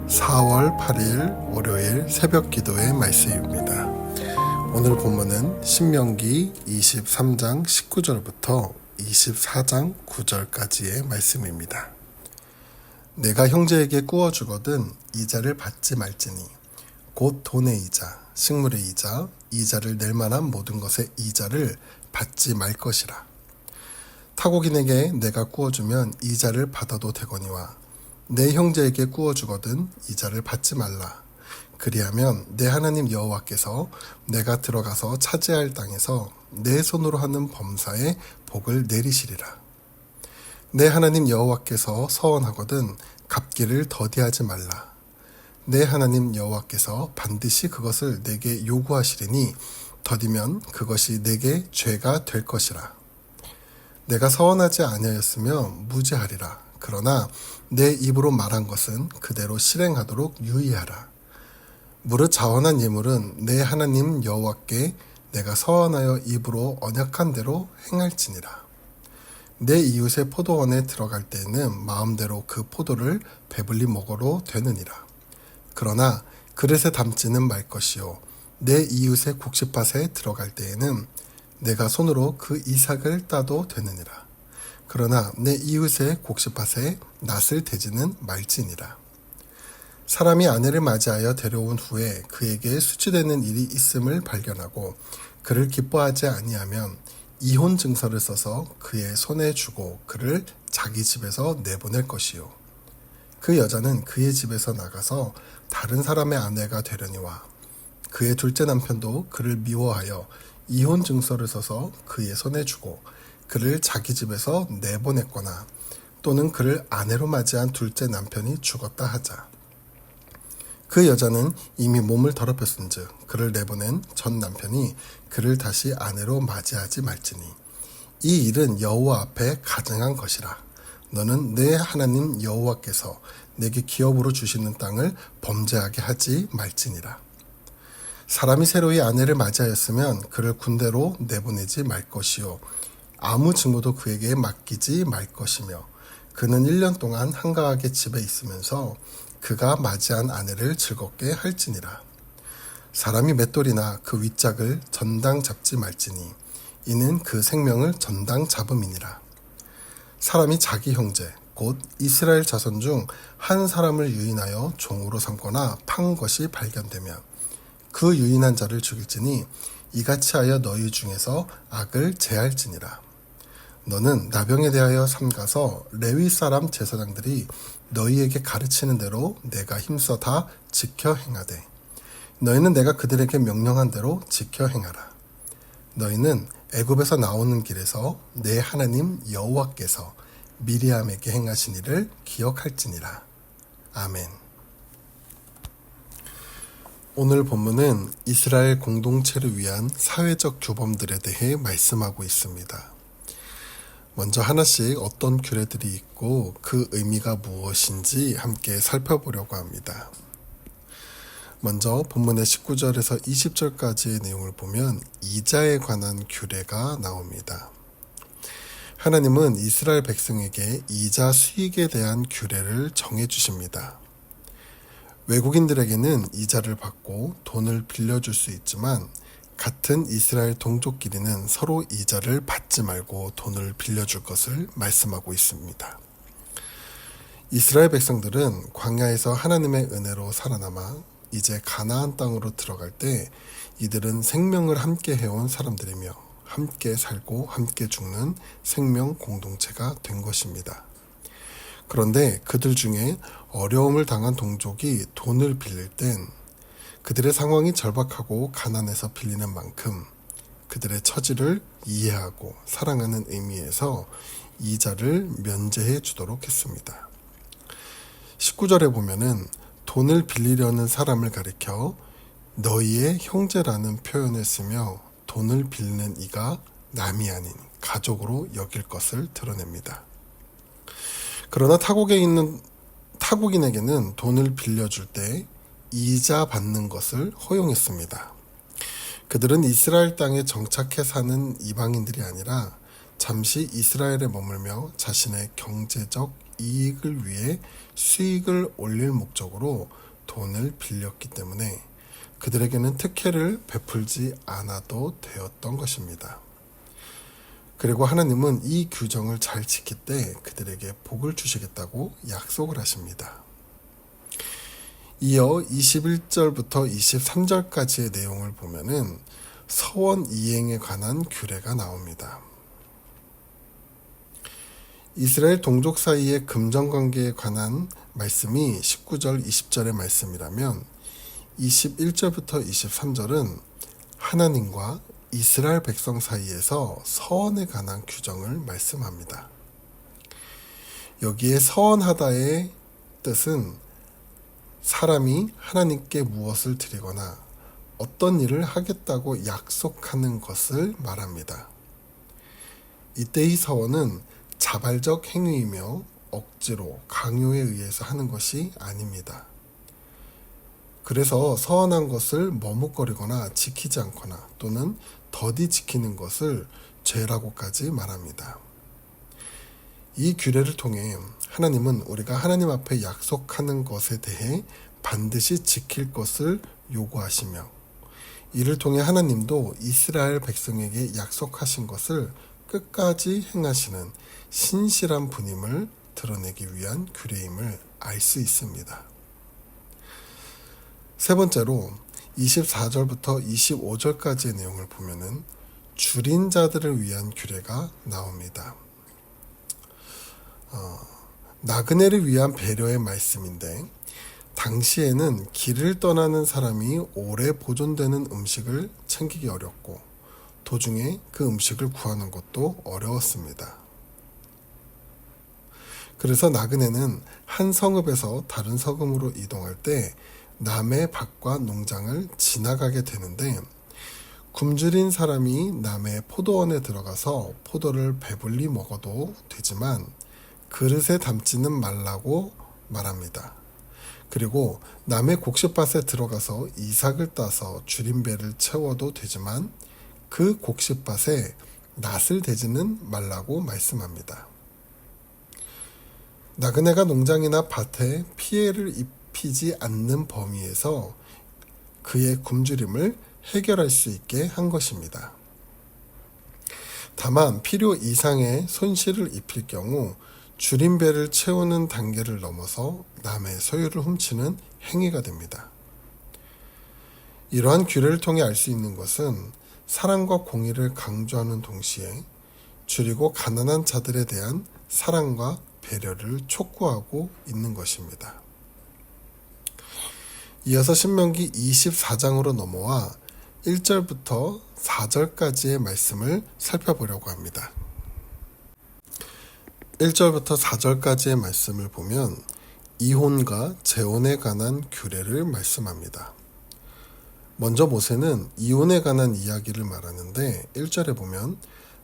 4월 8일 월요일 새벽 기도의 말씀입니다. 오늘 본문은 신명기 23장 19절부터 24장 9절까지의 말씀입니다. 내가 형제에게 꾸어주거든 이자를 받지 말지니 곧 돈의 이자, 식물의 이자, 이자를 낼 만한 모든 것의 이자를 받지 말 것이라. 타국인에게 내가 꾸어주면 이자를 받아도 되거니와 내 형제에게 꾸어주거든 이자를 받지 말라. 그리하면 내 하나님 여호와께서 내가 들어가서 차지할 땅에서 내 손으로 하는 범사에 복을 내리시리라. 내 하나님 여호와께서 서원하거든 갚기를 더디하지 말라. 내 하나님 여호와께서 반드시 그것을 내게 요구하시리니 더디면 그것이 내게 죄가 될 것이라. 내가 서원하지 아니하였으면 무죄하리라. 그러나 내 입으로 말한 것은 그대로 실행하도록 유의하라. 무릇 자원한 예물은 내 하나님 여호와께 내가 서원하여 입으로 언약한 대로 행할지니라. 내 이웃의 포도원에 들어갈 때에는 마음대로 그 포도를 배불리 먹어도 되느니라. 그러나 그릇에 담지는 말 것이요 내 이웃의 곡식밭에 들어갈 때에는 내가 손으로 그 이삭을 따도 되느니라. 그러나 내 이웃의 곡식밭에 낫을 대지는 말지니라. 사람이 아내를 맞이하여 데려온 후에 그에게 수치되는 일이 있음을 발견하고 그를 기뻐하지 아니하면 이혼 증서를 써서 그의 손에 주고 그를 자기 집에서 내보낼 것이요 그 여자는 그의 집에서 나가서 다른 사람의 아내가 되려니와 그의 둘째 남편도 그를 미워하여 이혼 증서를 써서 그의 손에 주고 그를 자기 집에서 내보냈거나 또는 그를 아내로 맞이한 둘째 남편이 죽었다 하자. 그 여자는 이미 몸을 더럽혔은즉 그를 내보낸 전 남편이 그를 다시 아내로 맞이하지 말지니 이 일은 여호와 앞에 가증한 것이라. 너는 내 하나님 여호와께서 내게 기업으로 주시는 땅을 범죄하게 하지 말지니라. 사람이 새로이 아내를 맞이하였으면 그를 군대로 내보내지 말 것이요 아무 직무도 그에게 맡기지 말 것이며 그는 1년 동안 한가하게 집에 있으면서 그가 맞이한 아내를 즐겁게 할지니라. 사람이 맷돌이나 그 윗짝을 전당 잡지 말지니 이는 그 생명을 전당 잡음이니라. 사람이 자기 형제 곧 이스라엘 자손 중 한 사람을 유인하여 종으로 삼거나 판 것이 발견되면 그 유인한 자를 죽일지니 이같이 하여 너희 중에서 악을 제할지니라. 너는 나병에 대하여 삼가서 레위 사람 제사장들이 너희에게 가르치는 대로 내가 힘써 다 지켜 행하되 너희는 내가 그들에게 명령한 대로 지켜 행하라. 너희는 애굽에서 나오는 길에서 내 하나님 여호와께서 미리암에게 행하신 일을 기억할지니라. 아멘. 오늘 본문은 이스라엘 공동체를 위한 사회적 규범들에 대해 말씀하고 있습니다. 먼저 하나씩 어떤 규례들이 있고 그 의미가 무엇인지 함께 살펴보려고 합니다. 먼저 본문의 19절에서 20절까지의 내용을 보면 이자에 관한 규례가 나옵니다. 하나님은 이스라엘 백성에게 이자 수익에 대한 규례를 정해주십니다. 외국인들에게는 이자를 받고 돈을 빌려줄 수 있지만 같은 이스라엘 동족끼리는 서로 이자를 받지 말고 돈을 빌려줄 것을 말씀하고 있습니다. 이스라엘 백성들은 광야에서 하나님의 은혜로 살아남아 이제 가나안 땅으로 들어갈 때 이들은 생명을 함께 해온 사람들이며 함께 살고 함께 죽는 생명 공동체가 된 것입니다. 그런데 그들 중에 어려움을 당한 동족이 돈을 빌릴 땐 그들의 상황이 절박하고 가난해서 빌리는 만큼 그들의 처지를 이해하고 사랑하는 의미에서 이자를 면제해 주도록 했습니다. 19절에 보면은 돈을 빌리려는 사람을 가리켜 너희의 형제라는 표현을 쓰며 돈을 빌리는 이가 남이 아닌 가족으로 여길 것을 드러냅니다. 그러나 타국에 있는 타국인에게는 돈을 빌려줄 때 이자 받는 것을 허용했습니다. 그들은 이스라엘 땅에 정착해 사는 이방인들이 아니라 잠시 이스라엘에 머물며 자신의 경제적 이익을 위해 수익을 올릴 목적으로 돈을 빌렸기 때문에 그들에게는 특혜를 베풀지 않아도 되었던 것입니다. 그리고 하나님은 이 규정을 잘 지킬 때 그들에게 복을 주시겠다고 약속을 하십니다. 이어 21절부터 23절까지의 내용을 보면은 서원 이행에 관한 규례가 나옵니다. 이스라엘 동족 사이의 금전관계에 관한 말씀이 19절, 20절의 말씀이라면 21절부터 23절은 하나님과 이스라엘 백성 사이에서 서원에 관한 규정을 말씀합니다. 여기에 서원하다의 뜻은 사람이 하나님께 무엇을 드리거나 어떤 일을 하겠다고 약속하는 것을 말합니다. 이때의 서원은 자발적 행위이며 억지로 강요에 의해서 하는 것이 아닙니다. 그래서 서원한 것을 머뭇거리거나 지키지 않거나 또는 더디 지키는 것을 죄라고까지 말합니다. 이 규례를 통해 하나님은 우리가 하나님 앞에 약속하는 것에 대해 반드시 지킬 것을 요구하시며 이를 통해 하나님도 이스라엘 백성에게 약속하신 것을 끝까지 행하시는 신실한 분임을 드러내기 위한 규례임을 알 수 있습니다. 세 번째로 24절부터 25절까지의 내용을 보면은 줄인 자들을 위한 규례가 나옵니다. 나그네를 위한 배려의 말씀인데 당시에는 길을 떠나는 사람이 오래 보존되는 음식을 챙기기 어렵고 도중에 그 음식을 구하는 것도 어려웠습니다. 그래서 나그네는 한 성읍에서 다른 성읍으로 이동할 때 남의 밭과 농장을 지나가게 되는데 굶주린 사람이 남의 포도원에 들어가서 포도를 배불리 먹어도 되지만 그릇에 담지는 말라고 말합니다. 그리고 남의 곡식밭에 들어가서 이삭을 따서 줄임배를 채워도 되지만 그 곡식밭에 낫을 대지는 말라고 말씀합니다. 나그네가 농장이나 밭에 피해를 입히지 않는 범위에서 그의 굶주림을 해결할 수 있게 한 것입니다. 다만 필요 이상의 손실을 입힐 경우 줄임배를 채우는 단계를 넘어서 남의 소유를 훔치는 행위가 됩니다. 이러한 규례를 통해 알 수 있는 것은 사랑과 공의를 강조하는 동시에 줄이고 가난한 자들에 대한 사랑과 배려를 촉구하고 있는 것입니다. 이어서 신명기 24장으로 넘어와 1절부터 4절까지의 말씀을 살펴보려고 합니다. 1절부터 4절까지의 말씀을 보면 이혼과 재혼에 관한 규례를 말씀합니다. 먼저 모세는 이혼에 관한 이야기를 말하는데 1절에 보면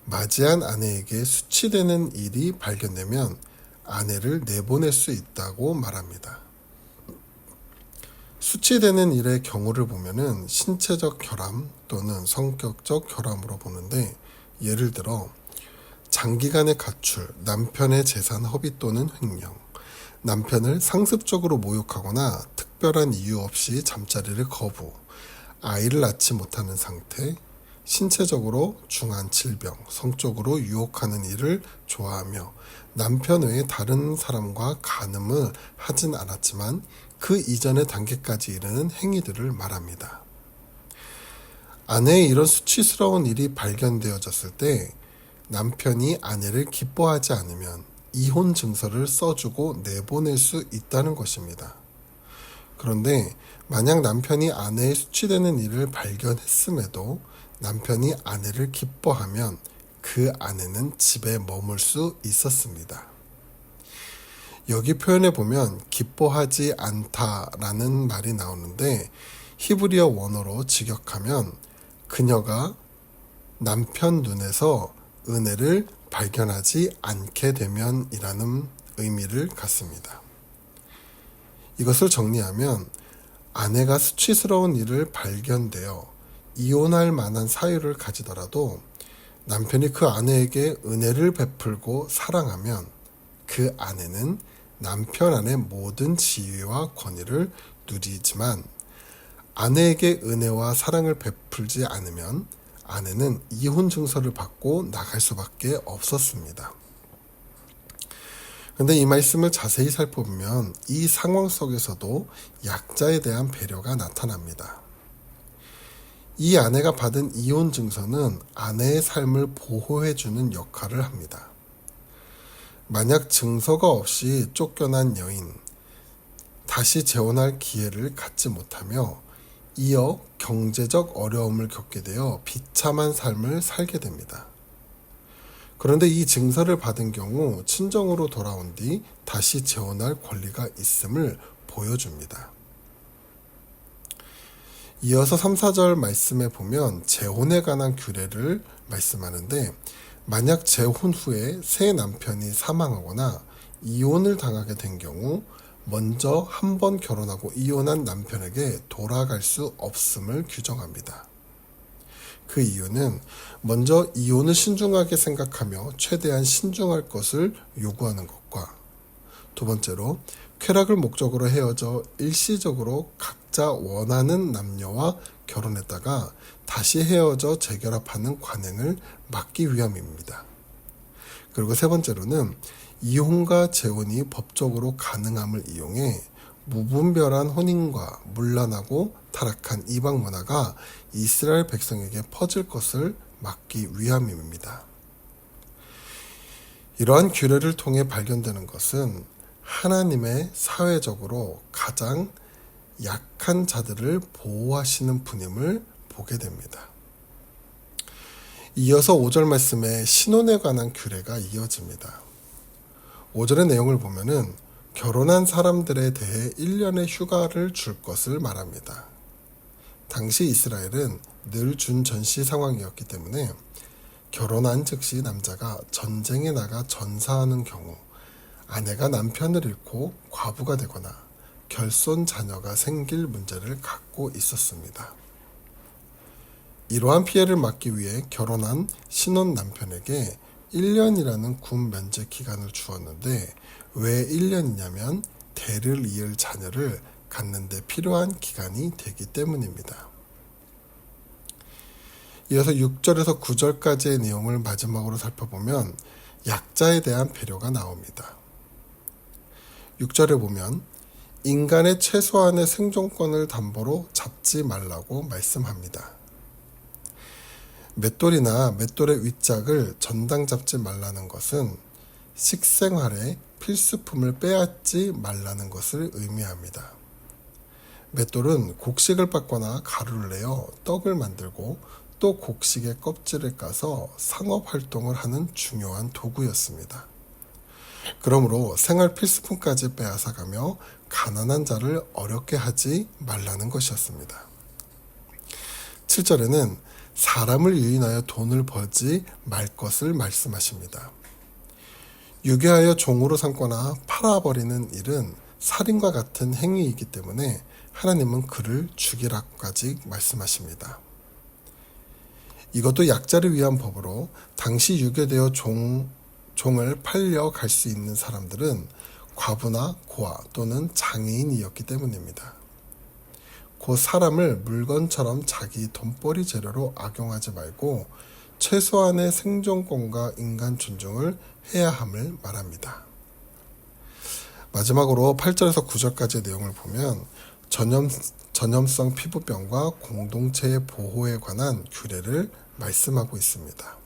맞이한 아내에게 수치되는 일이 발견되면 아내를 내보낼 수 있다고 말합니다. 수치되는 일의 경우를 보면은 신체적 결함 또는 성격적 결함으로 보는데 예를 들어 장기간의 가출, 남편의 재산 허비 또는 횡령, 남편을 상습적으로 모욕하거나 특별한 이유 없이 잠자리를 거부, 아이를 낳지 못하는 상태, 신체적으로 중한 질병, 성적으로 유혹하는 일을 좋아하며 남편 외에 다른 사람과 간음을 하진 않았지만 그 이전의 단계까지 이르는 행위들을 말합니다. 아내의 이런 수치스러운 일이 발견되어졌을 때 남편이 아내를 기뻐하지 않으면 이혼 증서를 써주고 내보낼 수 있다는 것입니다. 그런데 만약 남편이 아내의 수치되는 일을 발견했음에도 남편이 아내를 기뻐하면 그 아내는 집에 머물 수 있었습니다. 여기 표현에 보면 기뻐하지 않다라는 말이 나오는데 히브리어 원어로 직역하면 그녀가 남편 눈에서 은혜를 발견하지 않게 되면이라는 의미를 갖습니다. 이것을 정리하면 아내가 수치스러운 일을 발견되어 이혼할 만한 사유를 가지더라도 남편이 그 아내에게 은혜를 베풀고 사랑하면 그 아내는 남편 안의 모든 지위와 권위를 누리지만 아내에게 은혜와 사랑을 베풀지 않으면 아내는 이혼 증서를 받고 나갈 수밖에 없었습니다. 그런데 이 말씀을 자세히 살펴보면 이 상황 속에서도 약자에 대한 배려가 나타납니다. 이 아내가 받은 이혼 증서는 아내의 삶을 보호해주는 역할을 합니다. 만약 증서가 없이 쫓겨난 여인, 다시 재혼할 기회를 갖지 못하며 이어 경제적 어려움을 겪게 되어 비참한 삶을 살게 됩니다. 그런데 이 증서를 받은 경우 친정으로 돌아온 뒤 다시 재혼할 권리가 있음을 보여줍니다. 이어서 3, 4절 말씀에 보면 재혼에 관한 규례를 말씀하는데 만약 재혼 후에 새 남편이 사망하거나 이혼을 당하게 된 경우 먼저 한 번 결혼하고 이혼한 남편에게 돌아갈 수 없음을 규정합니다. 그 이유는 먼저 이혼을 신중하게 생각하며 최대한 신중할 것을 요구하는 것과 두 번째로 쾌락을 목적으로 헤어져 일시적으로 각자 원하는 남녀와 결혼했다가 다시 헤어져 재결합하는 관행을 막기 위함입니다. 그리고 세 번째로는 이혼과 재혼이 법적으로 가능함을 이용해 무분별한 혼인과 문란하고 타락한 이방 문화가 이스라엘 백성에게 퍼질 것을 막기 위함입니다. 이러한 규례를 통해 발견되는 것은 하나님의 사회적으로 가장 약한 자들을 보호하시는 분임을 보게 됩니다. 이어서 5절 말씀에 신혼에 관한 규례가 이어집니다. 5절의 내용을 보면은 결혼한 사람들에 대해 1년의 휴가를 줄 것을 말합니다. 당시 이스라엘은 늘 준전시 상황이었기 때문에 결혼한 즉시 남자가 전쟁에 나가 전사하는 경우 아내가 남편을 잃고 과부가 되거나 결손 자녀가 생길 문제를 갖고 있었습니다. 이러한 피해를 막기 위해 결혼한 신혼 남편에게 1년이라는 군 면제 기간을 주었는데 왜 1년이냐면 대를 이을 자녀를 갖는 데 필요한 기간이 되기 때문입니다. 이어서 6절에서 9절까지의 내용을 마지막으로 살펴보면 약자에 대한 배려가 나옵니다. 6절에 보면 인간의 최소한의 생존권을 담보로 잡지 말라고 말씀합니다. 맷돌이나 맷돌의 윗짝을 전당 잡지 말라는 것은 식생활에 필수품을 빼앗지 말라는 것을 의미합니다. 맷돌은 곡식을 빻거나 가루를 내어 떡을 만들고 또 곡식의 껍질을 까서 상업활동을 하는 중요한 도구였습니다. 그러므로 생활 필수품까지 빼앗아가며 가난한 자를 어렵게 하지 말라는 것이었습니다. 7절에는 사람을 유인하여 돈을 벌지 말 것을 말씀하십니다. 유괴하여 종으로 삼거나 팔아버리는 일은 살인과 같은 행위이기 때문에 하나님은 그를 죽이라고까지 말씀하십니다. 이것도 약자를 위한 법으로 당시 유괴되어 종을 팔려 갈 수 있는 사람들은 과부나 고아 또는 장애인이었기 때문입니다. 곧 사람을 물건처럼 자기 돈벌이 재료로 악용하지 말고 최소한의 생존권과 인간 존중을 해야 함을 말합니다. 마지막으로 8절에서 9절까지의 내용을 보면 전염성 피부병과 공동체의 보호에 관한 규례를 말씀하고 있습니다.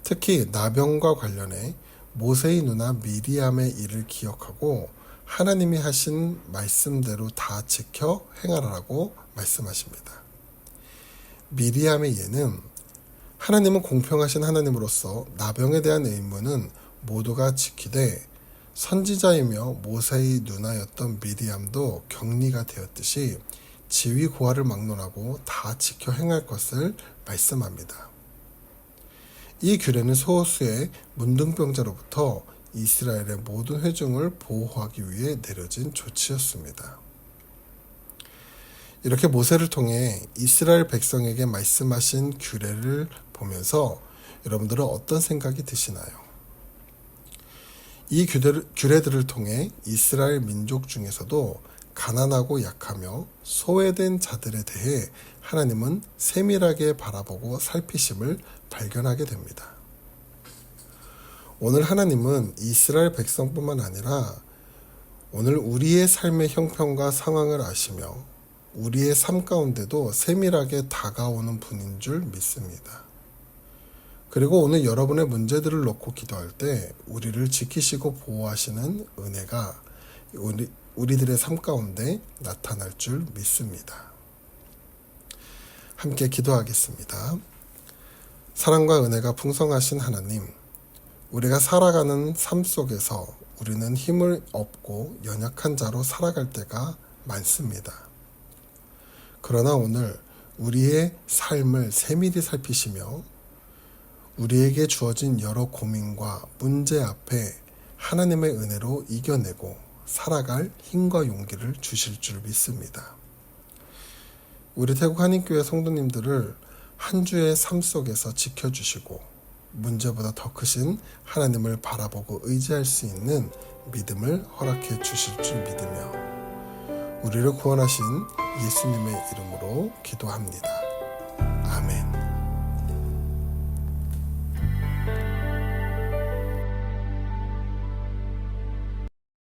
특히 나병과 관련해 모세의 누나 미리암의 일을 기억하고 하나님이 하신 말씀대로 다 지켜 행하라고 말씀하십니다. 미리암의 예는 하나님은 공평하신 하나님으로서 나병에 대한 의무는 모두가 지키되 선지자이며 모세의 누나였던 미리암도 격리가 되었듯이 지위 고하를 막론하고 다 지켜 행할 것을 말씀합니다. 이 규례는 소호수의 문둥병자로부터 이스라엘의 모든 회중을 보호하기 위해 내려진 조치였습니다. 이렇게 모세를 통해 이스라엘 백성에게 말씀하신 규례를 보면서 여러분들은 어떤 생각이 드시나요? 이 규례들을 통해 이스라엘 민족 중에서도 가난하고 약하며 소외된 자들에 대해 하나님은 세밀하게 바라보고 살피심을 발견하게 됩니다. 오늘 하나님은 이스라엘 백성뿐만 아니라 오늘 우리의 삶의 형편과 상황을 아시며 우리의 삶 가운데도 세밀하게 다가오는 분인 줄 믿습니다. 그리고 오늘 여러분의 문제들을 놓고 기도할 때 우리를 지키시고 보호하시는 은혜가 우리들의 삶 가운데 나타날 줄 믿습니다. 함께 기도하겠습니다. 사랑과 은혜가 풍성하신 하나님, 우리가 살아가는 삶 속에서 우리는 힘을 얻고 연약한 자로 살아갈 때가 많습니다. 그러나 오늘 우리의 삶을 세밀히 살피시며 우리에게 주어진 여러 고민과 문제 앞에 하나님의 은혜로 이겨내고 살아갈 힘과 용기를 주실 줄 믿습니다. 우리 태국 한인교회 성도님들을 한 주의 삶 속에서 지켜주시고 문제보다 더 크신 하나님을 바라보고 의지할 수 있는 믿음을 허락해 주실 줄 믿으며 우리를 구원하신 예수님의 이름으로 기도합니다.